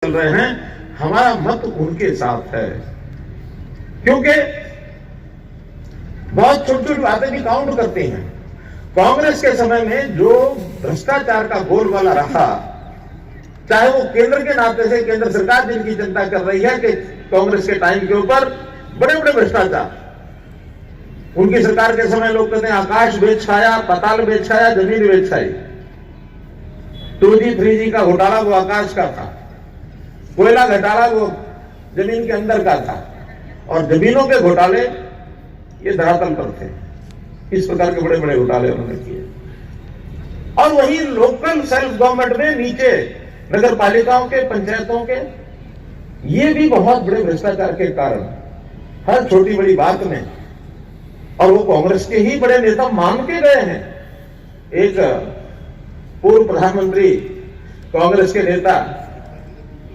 चल रहे हैं, हमारा मत उनके साथ है, क्योंकि बहुत छोटी छोटी बातें भी काउंट करती हैं। कांग्रेस के समय में जो भ्रष्टाचार का बोलबाला रहा, चाहे वो केंद्र के नाते से केंद्र सरकार जिनकी चिंता कर रही है कि कांग्रेस के टाइम के ऊपर बड़े बड़े भ्रष्टाचार, उनकी सरकार के समय लोग कहते हैं आकाश बेच खाया, पाताल बेच खाया, जमीन बेच खाई। 2G 3G का घोटाला वो आकाश का था, कोयला घोटाला वो जमीन के अंदर का था, और जमीनों के घोटाले ये धरातल पर थे। इस प्रकार के बड़े बड़े घोटाले उन्होंने किए। और वही लोकल सेल्फ गवर्नमेंट में नीचे नगर पालिकाओं के, पंचायतों के, ये भी बहुत बड़े भ्रष्टाचार के कारण हर छोटी बड़ी बात में, और वो कांग्रेस के ही बड़े नेता मान के गए हैं। एक पूर्व प्रधानमंत्री कांग्रेस के नेता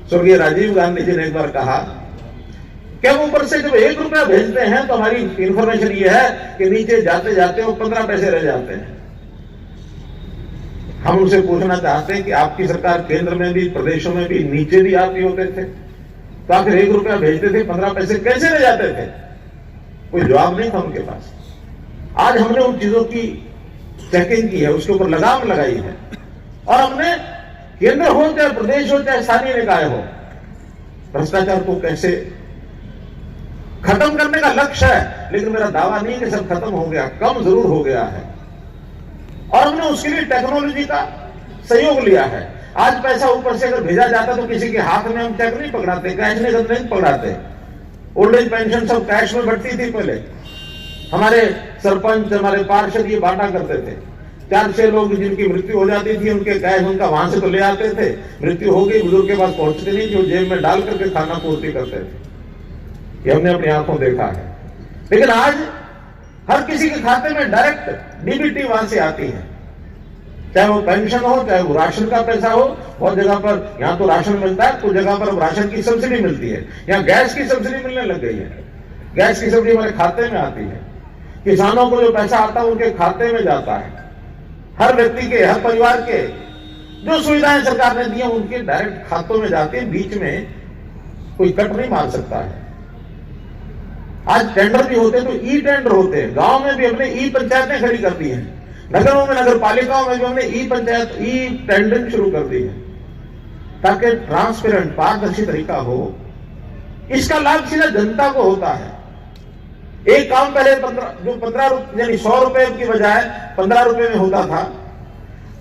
स्वर्गीय राजीव गांधी जी ने एक बार कहा कि हम ऊपर से जब 1 रुपया भेजते हैं तो हमारी इंफॉर्मेशन ये है कि नीचे जाते जाते वो 15 पैसे रह जाते हैं। हम उनसे पूछना चाहते हैं कि आपकी सरकार केंद्र में भी, प्रदेशों में भी नीचे भी आप ही होते थे, तो आखिर 1 रुपया भेजते थे, 15 पैसे कैसे रह जाते थे? कोई जवाब नहीं था उनके पास। आज हमने उन चीजों की चेकिंग की है, उसके ऊपर लगाम लगाई है, और हमने केंद्र हो चाहे प्रदेश हो चाहे स्थानीय निकाय हो, भ्रष्टाचार को कैसे खत्म करने का लक्ष्य है। लेकिन मेरा दावा नहीं कि सब खत्म हो गया, कम जरूर हो गया है, और हमने उसके लिए टेक्नोलॉजी का सहयोग लिया है। आज पैसा ऊपर से अगर भेजा जाता तो किसी के हाथ में हम चेक नहीं पकड़ाते, कैश नहीं पकड़ाते। ओल्ड एज पेंशन सब कैश में बढ़ती थी पहले, हमारे सरपंच, हमारे पार्षद ये बांटा करते थे। 4-6 लोग जिनकी मृत्यु हो जाती थी, उनके कैश उनका वहां से तो ले आते थे, मृत्यु हो गई, बुजुर्ग के पास पहुंचते नहीं, जो जेब में डाल करके खाना पूर्ति करते थे। ये हमने अपनी आंखों देखा है। लेकिन आज हर किसी के खाते में डायरेक्ट डीबीटी वहां से आती है, चाहे वो पेंशन हो, चाहे वो राशन का पैसा हो। बहुत जगह पर यहां तो राशन मिलता है, कुछ जगह पर अब राशन की सब्सिडी मिलती है। यहाँ गैस की सब्सिडी मिलने लग गई है, गैस की सब्सिडी हमारे खाते में आती है। किसानों को जो पैसा आता है उनके खाते में जाता है। हर व्यक्ति के, हर परिवार के जो सुविधाएं सरकार ने दी हैं उनके डायरेक्ट खातों में जाते हैं, बीच में कोई कट नहीं मार सकता है। आज टेंडर भी होते हैं तो ई टेंडर होते हैं। गांव में भी हमने ई पंचायतें खड़ी कर दी हैं, नगरों में, नगर पालिकाओं में भी हमने ई पंचायत, ई टेंडरिंग शुरू कर दी है, ताकि ट्रांसपेरेंट, पारदर्शी तरीका हो। इसका लाभ सीधा जनता को होता है। एक काम पहले 15 यानी 100 रुपए की बजाय 15 रुपए में होता था,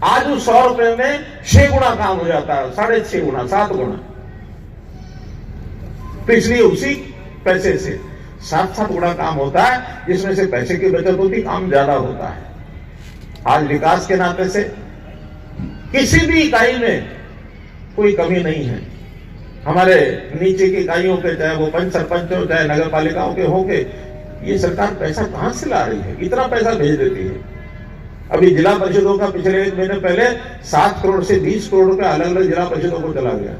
आज उस 100 रुपए में 6 गुना काम हो जाता है, 6.5 गुना, 7 गुना। तो इसलिए उसी पैसे से 7 गुना काम होता है, जिसमें से पैसे की बचत होती, काम ज्यादा होता है। आज विकास के नाते से किसी भी इकाई में कोई कमी नहीं है। हमारे नीचे की इकाइयों के, चाहे वो पंच सरपंच हो, चाहे नगर पालिकाओं के हो, के ये सरकार पैसा कहां से ला रही है? इतना पैसा भेज देती है। अभी जिला परिषदों का पिछले 1 महीने पहले 7 करोड़ से 20 करोड़ रुपए अलग अलग जिला परिषदों को चला गया।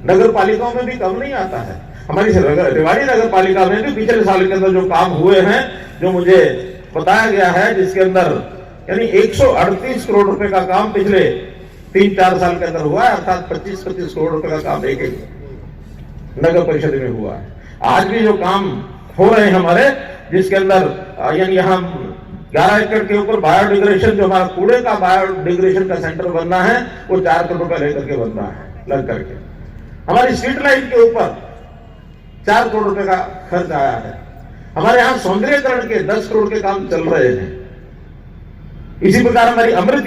नगर पालिकाओं में भी कम नहीं आता है। हमारी रेवाड़ी नगर पालिका में भी पिछले साल के अंदर जो काम हुए हैं, जो मुझे बताया गया है, जिसके अंदर यानी 138 करोड़ रुपए का काम पिछले 3-4 साल के अंदर हुआ है, अर्थात 25-25 करोड़ रुपए का काम एक नगर परिषद में हुआ है। आज भी जो काम हो रहे हैं हमारे, जिसके अंदर यानी यहाँ 11 एकड़ के ऊपर बायोडिग्रेशन, जो हमारा कूड़े का बायोडिग्रेशन का सेंटर बनना है, वो 4 करोड़ रुपए लेकर के बनना है, लग करके। हमारी स्ट्रीट लाइट के ऊपर 4 करोड़ रुपए का खर्च आया है। हमारे यहाँ सौंदर्यीकरण के 10 करोड़ के काम चल रहे हैं। इसी प्रकार हमारी अमृत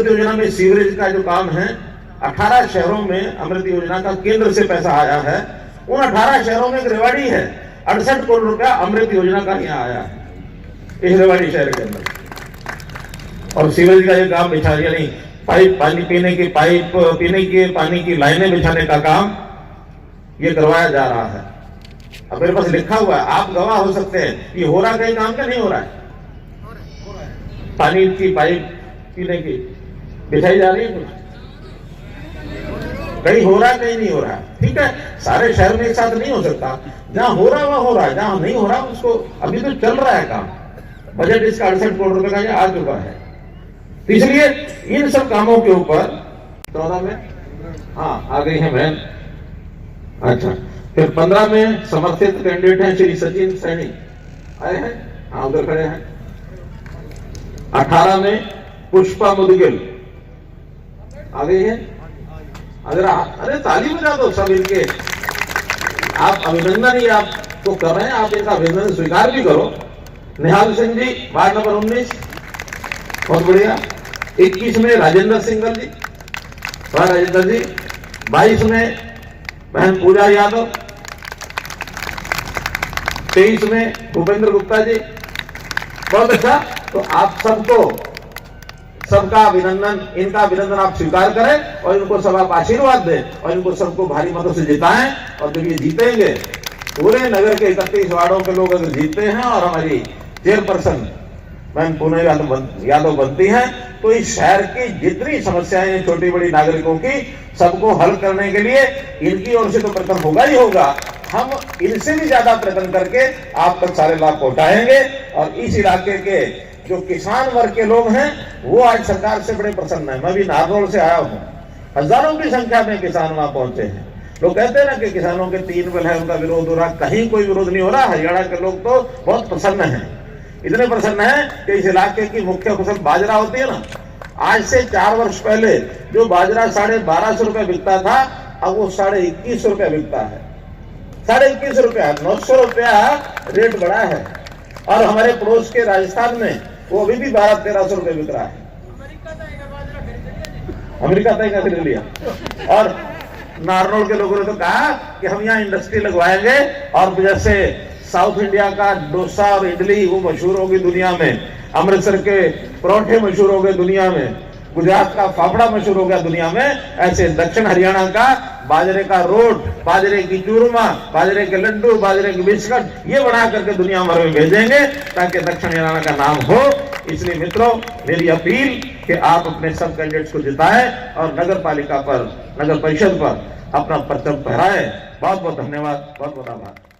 योजना में सीवरेज का जो काम है, 18 शहरों में अमृत योजना का केंद्र से पैसा आया है। उन 18 शहरों में एक रेवाड़ी है, 68 करोड़ रुपया अमृत योजना का यहाँ आया है, इस रेवाड़ी शहर के अंदर। और सीवरेज का ये काम बिछा, यानी पाइप, पानी पीने की पाइप, पीने के पानी की लाइनें बिछाने का काम ये करवाया जा रहा है। अब मेरे पास लिखा हुआ है, आप गवाह हो सकते हैं, ये हो रहा कहीं काम क्या नहीं हो रहा है? पानी की पाइप पीने की बिछाई जा रही है, कुछ कहीं हो रहा है, कहीं नहीं हो रहा है। ठीक है, सारे शहर में एक साथ नहीं हो सकता। जहां हो रहा वहां हो रहा है, जहां नहीं हो रहा उसको, अभी तो चल रहा है काम। बजट इसका 68 करोड़ रुपए का आ चुका है। इसलिए इन सब कामों के ऊपर 14 में हाँ आ गई है बहन। अच्छा, फिर 15 में समर्थित कैंडिडेट हैं श्री सचिन सैनी, आए हैं, हाँ उधर खड़े हैं। 18 में पुष्पा मुदगिल आ गई है। अरे ताली बजा दो सब इनके, आप अभिनंदन ही आपको कर रहे हैं, आप इनका अभिनंदन स्वीकार भी करो। निहाल सिंह जी वार्ड नंबर 19, बहुत बढ़िया। 21 में राजेंद्र सिंगल जी, वाह राजेंद्र जी। 22 में बहन पूजा यादव। 23 में भूपेंद्र गुप्ता जी, बहुत अच्छा। तो आप सबका अभिनंदन, इनका अभिनंदन आप स्वीकार करें और इनको सब आप आशीर्वाद दें और इनको सबको भारी मतों से जिताएं। और जब ये जीतेंगे, पूरे नगर के 31 वार्डों के लोग अगर जीतते हैं और हमारी चेयरपर्सन मैम पूनम यादव बनती हैं, तो इस शहर की जितनी समस्याएं हैं छोटी बड़ी नागरिकों की, सबको हल करने के लिए इनकी ओर से तो प्रयत्न होगा ही होगा, हम इनसे भी ज्यादा प्रयत्न करके आप तक सारे लाभ पहुंचाएंगे। और इस इलाके के जो किसान वर्ग के लोग हैं वो आज सरकार से बड़े प्रसन्न है। मैं भी नारनौल से आया हूं, हजारों की संख्या में किसान वहां पहुंचे हैं। लोग कहते हैं ना कि किसानों के 3 बिल है, उनका विरोध हो रहा, कहीं कोई विरोध नहीं हो रहा। हरियाणा के लोग तो बहुत प्रसन्न हैं, इतने प्रसन्न हैं कि इस इलाके की मुख्य फसल बाजरा होती है ना, आज से 4 वर्ष पहले जो बाजरा 1250 रुपए बिकता था, अब वो 21.5 रुपए बिकता है। 21.5 रुपया, 900 रुपया रेट बढ़ा है। और हमारे पड़ोस के राजस्थान में वो अभी भी 1200-1300 रुपए बिक रहा है। अमेरिका तय का खरीद लिया। और नारनौल के लोगों ने तो कहा कि हम यहाँ इंडस्ट्री लगवाएंगे और जैसे साउथ इंडिया का डोसा और इडली वो मशहूर होगी दुनिया में, अमृतसर के परोठे मशहूर हो गए दुनिया में, गुजरात का फाफड़ा मशहूर हो गया दुनिया में, ऐसे दक्षिण हरियाणा का बाजरे का रोट, बाजरे की चूरमा, बाजरे के लड्डू, बाजरे के बिस्कुट ये बना करके दुनिया भर में भेजेंगे ताकि दक्षिण हरियाणा का नाम हो। इसलिए मित्रों, मेरी अपील कि आप अपने सब कैंडिडेट्स को जिताएं और नगर पालिका पर, नगर परिषद पर अपना परचम फहराएं। बहुत बहुत धन्यवाद, बहुत बहुत आभार।